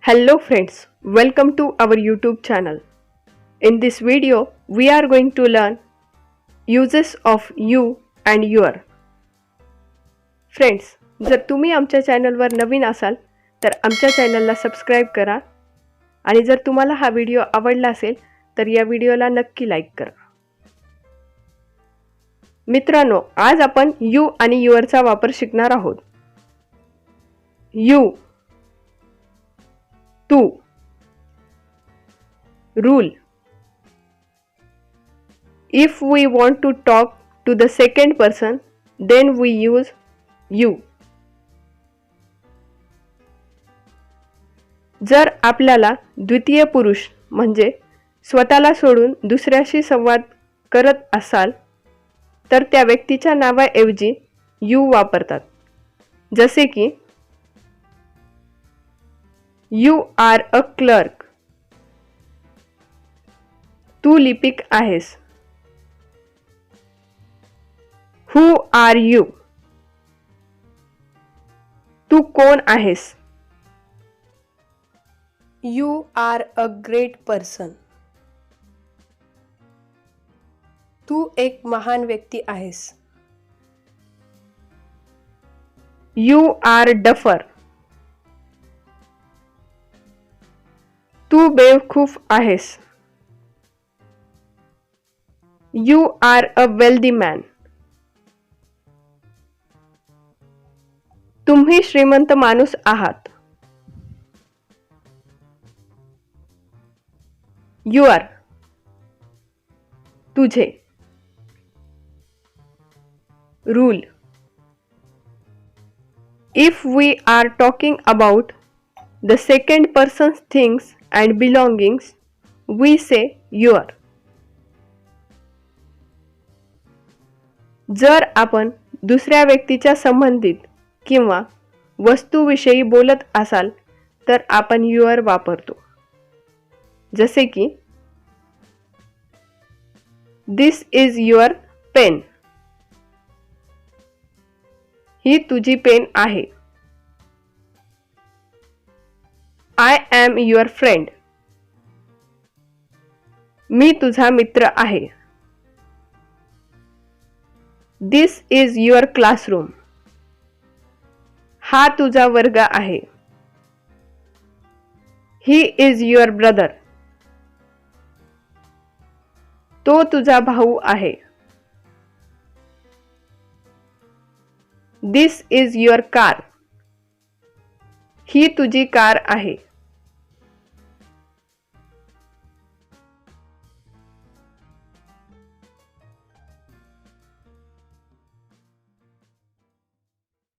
Hello friends, welcome to our YouTube channel. In this video, we are going to learn uses of you and your. Friends, जर तुम्ही आमच्या चॅनलवर नवीन असाल तर आमच्या चॅनलला सबस्क्राईब करा आणि जर तुम्हाला हा व्हिडिओ आवडला असेल तर या व्हिडिओला नक्की लाईक करा. मित्रांनो, आज आपण यू आणि युअरचा वापर शिकणार आहोत. यू, तू, rule. If we want to talk to the second person, then we use you. जर आपल्याला द्वितीय पुरुष म्हणजे स्वतःला सोडून दुसऱ्याशी संवाद करत असाल तर त्या व्यक्तीच्या नावाऐवजी यू वापरतात. जसे की यू आर अ क्लर्क. तू लिपिक आहेस. Who are you. तू कोण आहेस. You are a great person. तू एक महान व्यक्ती आहेस. You R duffer. तू बेवकूफ आहेस. You are a wealthy man. तुम्ही श्रीमंत माणूस आहात. Your, तुझे. Rule. If we are talking about the second person's things and belongings, we say your. जर आपण दुसऱ्या व्यक्तीच्या संबंधित किंवा वस्तूविषयी बोलत असाल तर आपण युअर वापरतो. जसे की दिस इज युअर पेन. ही तुझी पेन आहे. I am your friend. मी तुझा मित्र आहे. This is your classroom. हा तुझा वर्ग आहे. He is your brother. तो तुझा भाऊ आहे. This is your car. ही तुझी कार आहे.